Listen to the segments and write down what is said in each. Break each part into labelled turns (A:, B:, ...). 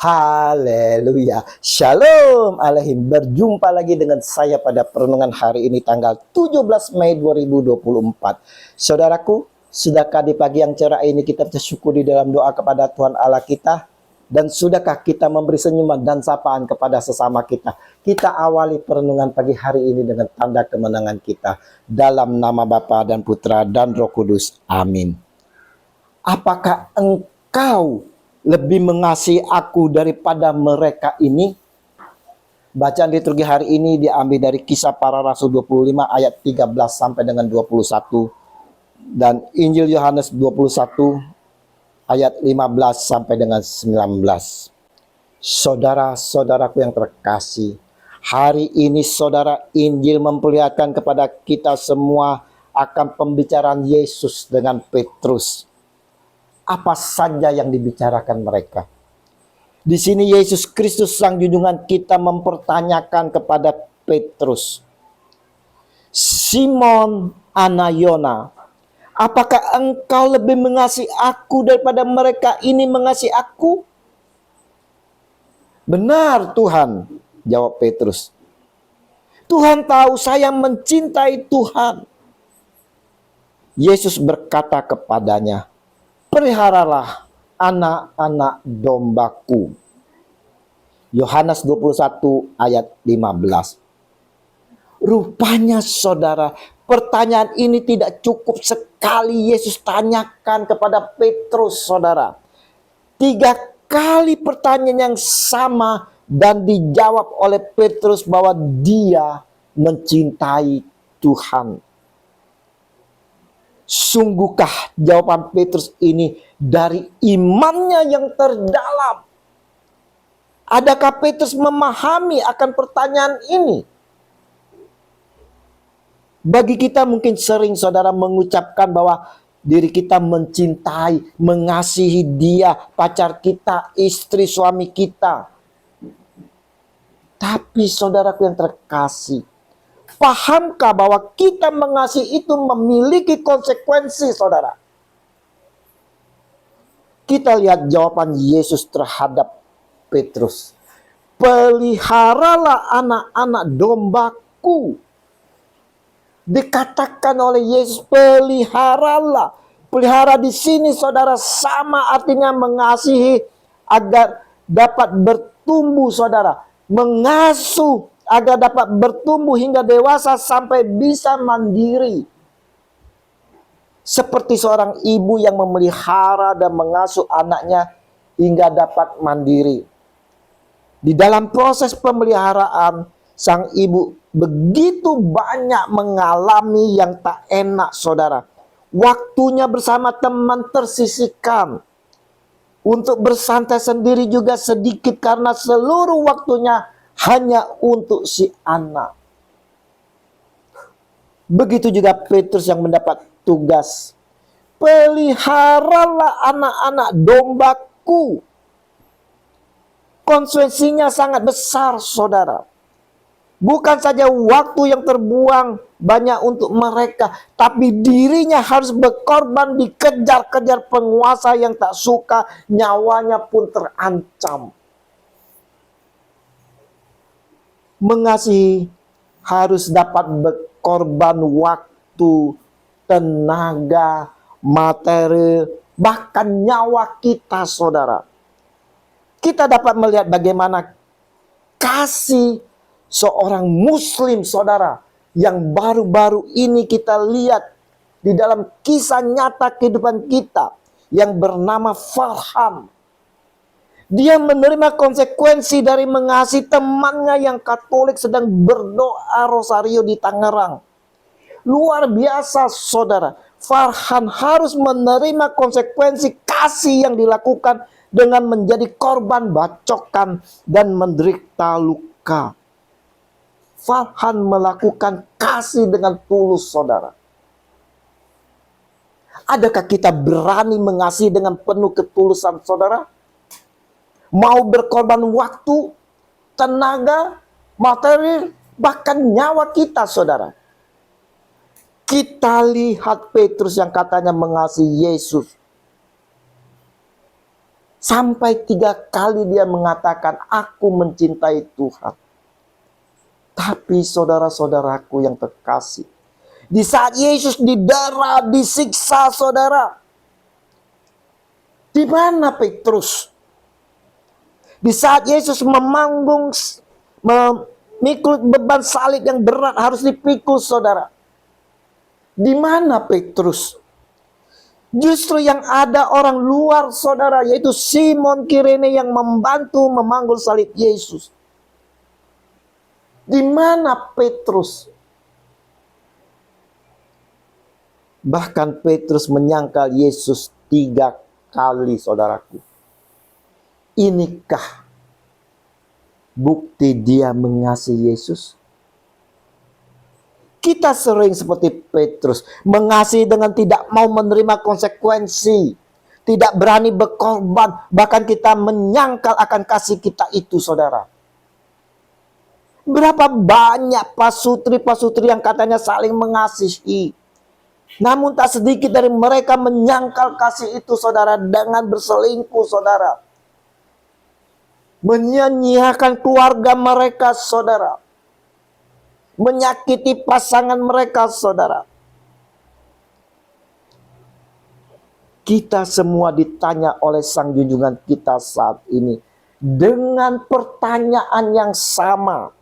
A: Haleluya. Shalom Alehim. Berjumpa lagi dengan saya pada perenungan hari ini tanggal 17 Mei 2024. Saudaraku, sudahkah di pagi yang cerah ini kita bersyukur di dalam doa kepada Tuhan Allah kita? Dan sudahkah kita memberi senyuman dan sapaan kepada sesama kita? Kita awali perenungan pagi hari ini dengan tanda kemenangan kita. Dalam nama Bapa dan Putra dan Roh Kudus. Amin. Apakah engkau lebih mengasihi aku daripada mereka ini? Bacaan liturgi hari ini diambil dari Kisah Para Rasul 25 ayat 13 sampai dengan 21 dan Injil Yohanes 21 ayat 15 sampai dengan 19. Saudara-saudaraku yang terkasih, hari ini saudara, Injil memperlihatkan kepada kita semua akan pembicaraan Yesus dengan Petrus. Apa saja yang dibicarakan mereka? Di sini Yesus Kristus Sang Junjungan kita mempertanyakan kepada Petrus, Simon anak Yona, apakah engkau lebih mengasihi aku daripada mereka ini mengasihi aku? Benar Tuhan, jawab Petrus. Tuhan tahu saya mencintai Tuhan. Yesus berkata kepadanya, peliharalah anak-anak dombaku. Yohanes 21 ayat 15. Rupanya saudara, pertanyaan ini tidak cukup sekali Yesus tanyakan kepada Petrus, saudara. 3 kali pertanyaan yang sama dan dijawab oleh Petrus bahwa dia mencintai Tuhan. Sungguhkah jawaban Petrus ini dari imannya yang terdalam? Adakah Petrus memahami akan pertanyaan ini? Bagi kita mungkin sering saudara mengucapkan bahwa diri kita mencintai, mengasihi dia, pacar kita, istri, suami kita. Tapi saudaraku yang terkasih, pahamkah bahwa kita mengasihi itu memiliki konsekuensi, saudara? Kita lihat jawaban Yesus terhadap Petrus. Peliharalah anak-anak dombaku. Dikatakan oleh Yesus, peliharalah. Pelihara di sini, saudara, sama artinya mengasihi agar dapat bertumbuh, saudara. Mengasuh agar dapat bertumbuh hingga dewasa sampai bisa mandiri. Seperti seorang ibu yang memelihara dan mengasuh anaknya hingga dapat mandiri. Di dalam proses pemeliharaan, sang ibu begitu banyak mengalami yang tak enak, saudara. Waktunya bersama teman tersisihkan. Untuk bersantai sendiri juga sedikit karena seluruh waktunya hanya untuk si anak. Begitu juga Petrus yang mendapat tugas. Peliharalah anak-anak dombaku. Konsekuensinya sangat besar, saudara. Bukan saja waktu yang terbuang banyak untuk mereka, tapi dirinya harus berkorban dikejar-kejar penguasa yang tak suka, nyawanya pun terancam. Mengasihi harus dapat berkorban waktu, tenaga, materi, bahkan nyawa kita, saudara. Kita dapat melihat bagaimana kasih seorang muslim, saudara, yang baru-baru ini kita lihat di dalam kisah nyata kehidupan kita yang bernama Farhan. Dia menerima konsekuensi dari mengasihi temannya yang Katolik sedang berdoa rosario di Tangerang. Luar biasa, saudara. Farhan harus menerima konsekuensi kasih yang dilakukan dengan menjadi korban bacokan dan menderita luka. Farhan melakukan kasih dengan tulus, saudara. Adakah kita berani mengasihi dengan penuh ketulusan, saudara? Mau berkorban waktu, tenaga, materi, bahkan nyawa kita, saudara. Kita lihat Petrus yang katanya mengasihi Yesus. Sampai 3 kali dia mengatakan, aku mencintai Tuhan. Tapi saudara-saudaraku yang terkasih, di saat Yesus didera, disiksa, saudara, di mana Petrus? Di saat Yesus memikul beban salib yang berat harus dipikul, saudara. Di mana Petrus? Justru yang ada orang luar, saudara, yaitu Simon Kirene yang membantu memanggul salib Yesus. Di mana Petrus? Bahkan Petrus menyangkal Yesus 3 kali, saudaraku. Inikah bukti dia mengasihi Yesus? Kita sering seperti Petrus, mengasihi dengan tidak mau menerima konsekuensi, tidak berani berkorban, bahkan kita menyangkal akan kasih kita itu, saudara. Berapa banyak pasutri-pasutri yang katanya saling mengasihi, namun tak sedikit dari mereka menyangkal kasih itu, saudara, dengan berselingkuh, saudara. Menyanyiakan keluarga mereka, saudara. Menyakiti pasangan mereka, saudara. Kita semua ditanya oleh Sang Junjungan kita saat ini dengan pertanyaan yang sama.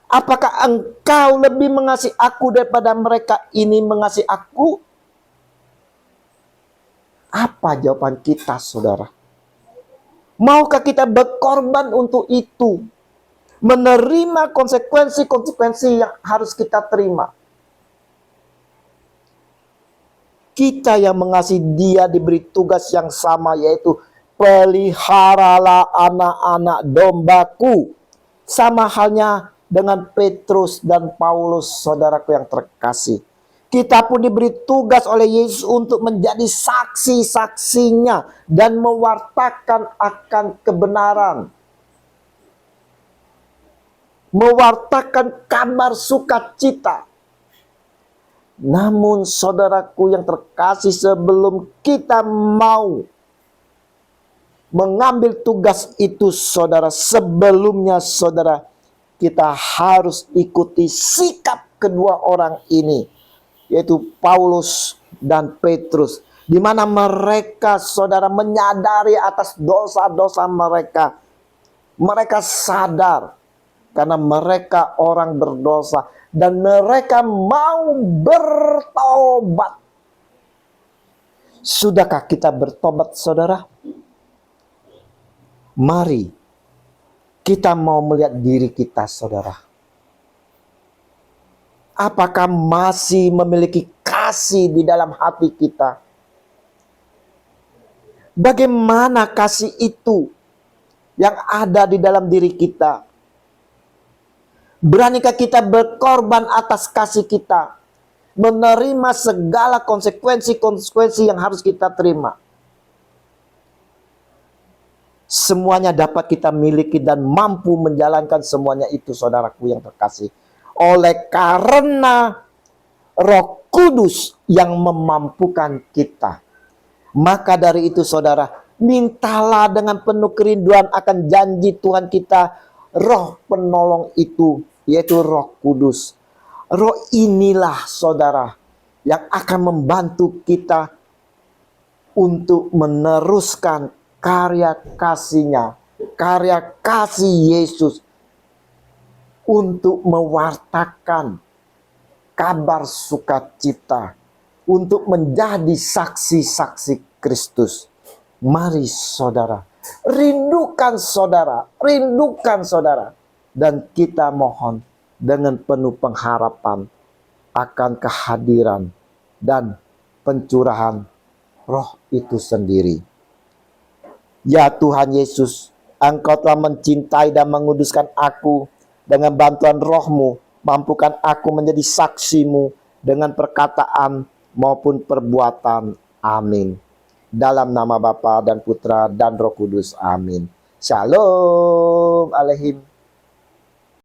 A: Apakah engkau lebih mengasihi aku daripada mereka ini mengasihi aku? Apa jawaban kita, saudara? Maukah kita berkorban untuk itu? Menerima konsekuensi-konsekuensi yang harus kita terima. Kita yang mengasihi dia diberi tugas yang sama, yaitu peliharalah anak-anak dombaku. Sama halnya dengan Petrus dan Paulus, saudaraku yang terkasih. Kita pun diberi tugas oleh Yesus untuk menjadi saksi-saksinya dan mewartakan akan kebenaran. Mewartakan kabar sukacita. Namun saudaraku yang terkasih, sebelum kita mau mengambil tugas itu, saudara, sebelumnya, saudara, kita harus ikuti sikap kedua orang ini, yaitu Paulus dan Petrus, di mana mereka, saudara, menyadari atas dosa-dosa mereka. Mereka sadar karena mereka orang berdosa dan mereka mau bertobat. Sudahkah kita bertobat, saudara? Mari kita mau melihat diri kita, saudara. Apakah masih memiliki kasih di dalam hati kita? Bagaimana kasih itu yang ada di dalam diri kita? Beranikah kita berkorban atas kasih kita? Menerima segala konsekuensi-konsekuensi yang harus kita terima. Semuanya dapat kita miliki dan mampu menjalankan semuanya itu, saudaraku yang terkasih. Oleh karena Roh Kudus yang memampukan kita. Maka dari itu, saudara, mintalah dengan penuh kerinduan akan janji Tuhan kita, Roh penolong itu, yaitu Roh Kudus. Roh inilah, saudara, yang akan membantu kita untuk meneruskan karya kasih-Nya, karya kasih Yesus, untuk mewartakan kabar sukacita, untuk menjadi saksi-saksi Kristus. Mari, saudara, rindukan saudara, dan kita mohon dengan penuh pengharapan akan kehadiran dan pencurahan Roh itu sendiri. Ya Tuhan Yesus, Engkau telah mencintai dan menguduskan aku dengan bantuan Roh-Mu. Mampukan aku menjadi saksi-Mu dengan perkataan maupun perbuatan. Amin. Dalam nama Bapa dan Putra dan Roh Kudus. Amin. Shalom Aleihim.